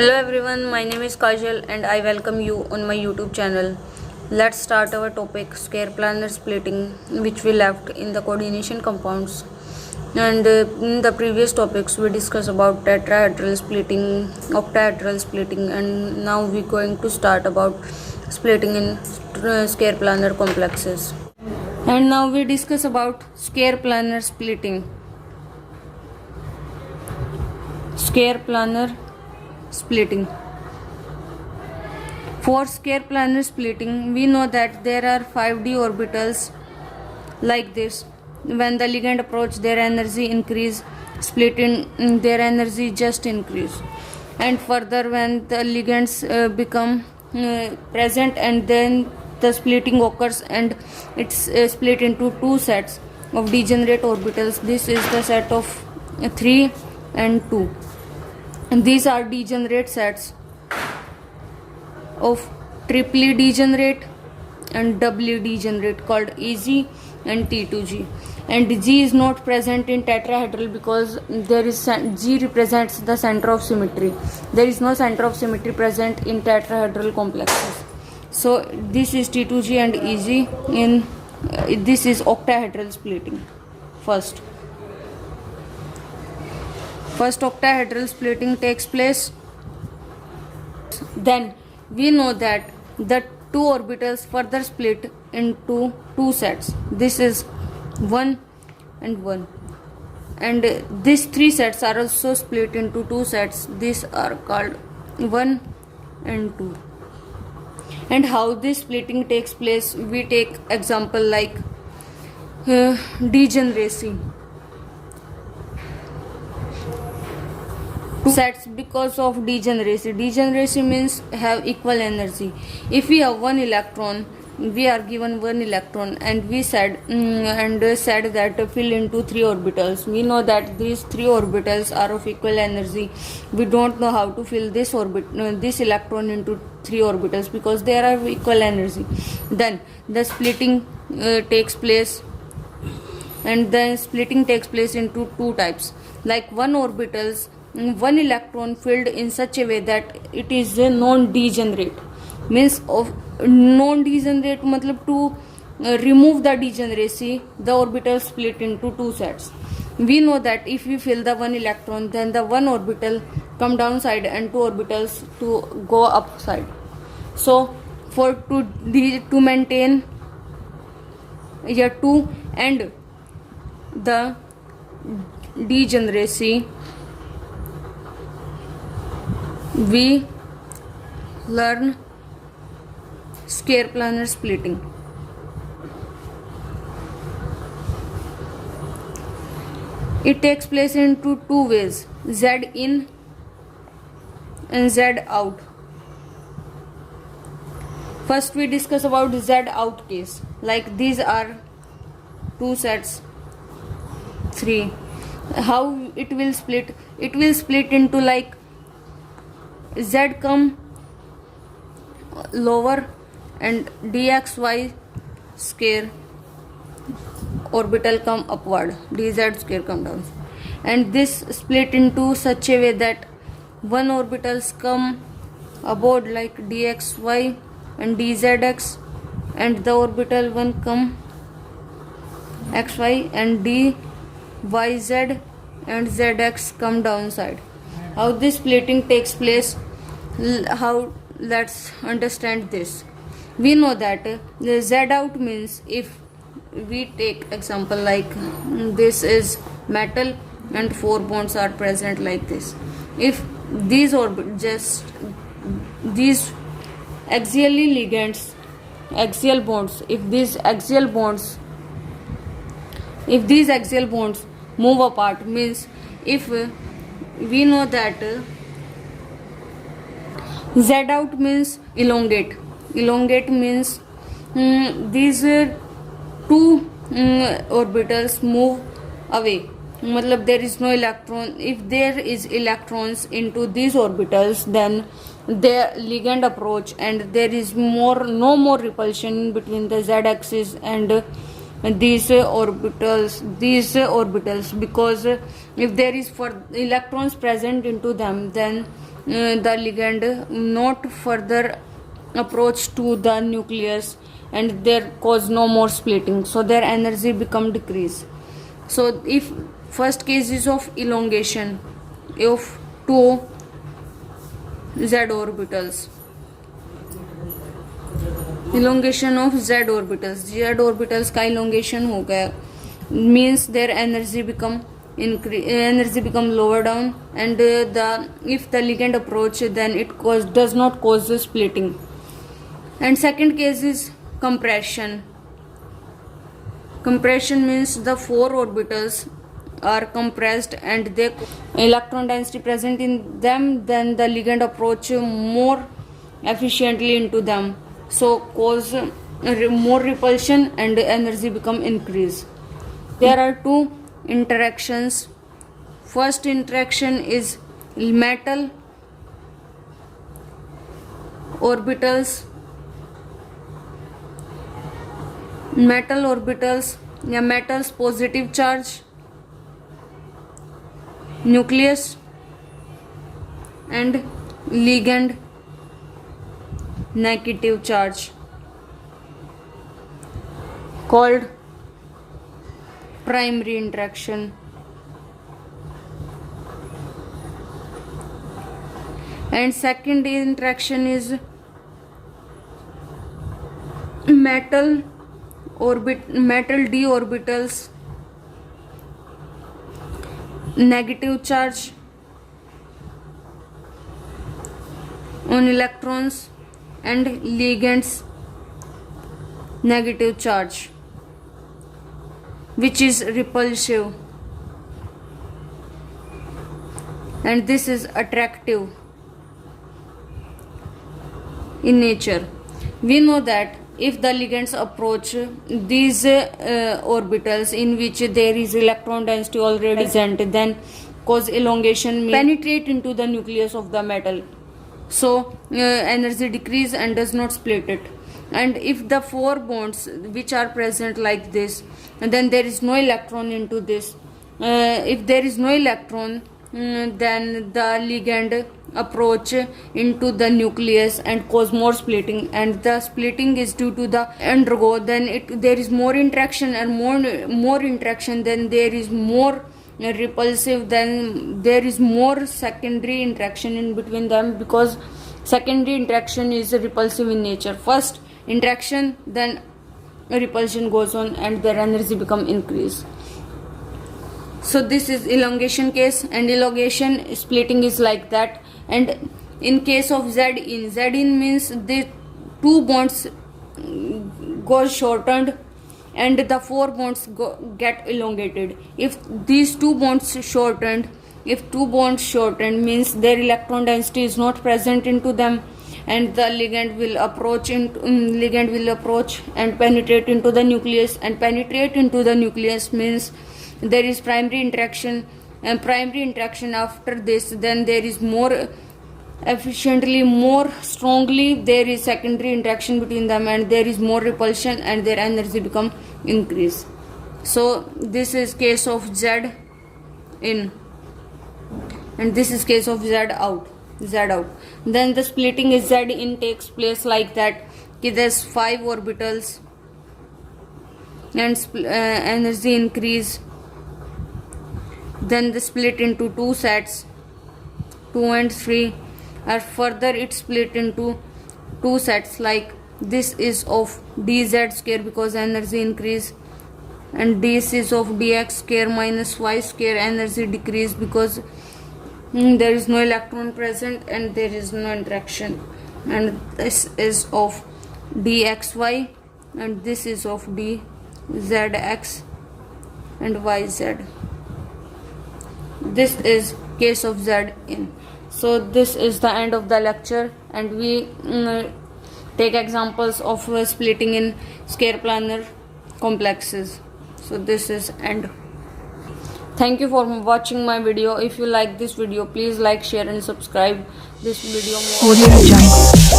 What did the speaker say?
Hello everyone, my name is Kajal and I welcome you on my YouTube channel. Let's start our topic square planar splitting, which we left in the coordination compounds. And in the previous topics we discussed about tetrahedral splitting, octahedral splitting, and now we're going to start about splitting in square planar complexes. And now we discuss about square planar splitting. Square planar splitting. For square planar splitting, we know that there are 5d orbitals like this. When the ligand approach, their energy increase, split in their energy just increase. And further, when the ligands become present, and then the splitting occurs and it's split into two sets of degenerate orbitals. This is the set of 3 and 2. And these are degenerate sets of triply degenerate and doubly degenerate called EG and T2G. And G is not present in tetrahedral because there is G represents the center of symmetry. There is no center of symmetry present in tetrahedral complexes. So this is T2G and EG. In this is octahedral splitting. First octahedral splitting takes place. Then we know that the two orbitals further split into two sets. This is 1 and 1, and these three sets are also split into two sets. These are called 1 and 2. And how this splitting takes place, we take example like degeneracy. Two sets because of degeneracy. Degeneracy means have equal energy. If we have one electron, we are given one electron, and we said that fill into three orbitals. We know that these three orbitals are of equal energy. We don't know how to fill this electron into three orbitals because they are of equal energy. Then the splitting takes place, and then splitting takes place into two types. Like one electron filled in such a way that it is a non-degenerate. Means of non-degenerate matlab to remove the degeneracy, the orbitals split into two sets. We know that if we fill the one electron, then the one orbital come downside and two orbitals to go upside. So to maintain to end the degeneracy, we learn square planar splitting. It takes place into two ways, Z in and Z out. First we discuss about Z out case. Like these are two sets, 3. How it will split? It will split into like Z come lower and dxy square orbital come upward, dz square come down, and this split into such a way that one orbitals come above like dxy and dzx, and the orbital one come xy and dyz and zx come downside. How this splitting takes place? Let's understand this. We know that the Z out means, if we take example like this is metal and 4 bonds are present like this. If these these axially ligands, axial bonds, if these axial bonds move apart, means if we know that Z out means elongate. Elongate means these two orbitals move away. Matlab there is no electron. If there is electrons into these orbitals, then the ligand approach and there is no more repulsion between the Z axis and these orbitals, because if there is for electrons present into them, then the ligand not further approach to the nucleus, and there cause no more splitting, so their energy become decrease. So if first case is of elongation of two z orbitals, elongation of z orbitals का elongation हो गया, means their energy become lower down, and if the ligand approach, then it does not cause the splitting. And second case is compression. Compression means the four orbitals are compressed and the electron density present in them, then the ligand approach more efficiently into them, so cause more repulsion and energy become increase. There are two interactions. First interaction is metal orbitals या metals positive charge nucleus, and ligand negative charge, called primary interaction. And second interaction is metal d orbitals negative charge on electrons, and ligands negative charge, which is repulsive, and this is attractive in nature. We know that if the ligands approach these orbitals in which there is electron density already present, then cause elongation, penetrate into the nucleus of the metal, so energy decrease and does not split it. And if the four bonds which are present like this, then there is no electron into this. If there is no electron, then the ligand approach into the nucleus and cause more splitting, and the splitting is due to the undergo, then there is more interaction, and more interaction, then there is more repulsive, then there is more secondary interaction in between them, because secondary interaction is repulsive in nature. First interaction, then repulsion goes on and their energy become increased. So this is elongation case, and elongation splitting is like that. And in case of Z in means the two bonds go shortened and the four bonds get elongated. If these two bonds shortened, means their electron density is not present into them, and the ligand will approach and penetrate into the nucleus, and penetrate into the nucleus means there is primary interaction, and primary interaction after this, then there is more efficiently, more strongly, there is secondary interaction between them, and there is more repulsion and their energy become increase. So this is case of Z in, and this is case of Z out. Then the splitting is Z in takes place like that. There's 5 orbitals and energy increase. Then the split into 2 sets, 2 and 3, or further it split into 2 sets, like this is of dz square because energy increase, and this is of dx square minus y square, energy decrease because there is no electron present and there is no interaction. And this is of dxy, and this is of dzx and yz. This is case of Z in. So this is the end of the lecture, and we take examples of splitting in square planar complexes. So this is end. Thank you for watching my video. If you like this video, please like, share and subscribe this video more.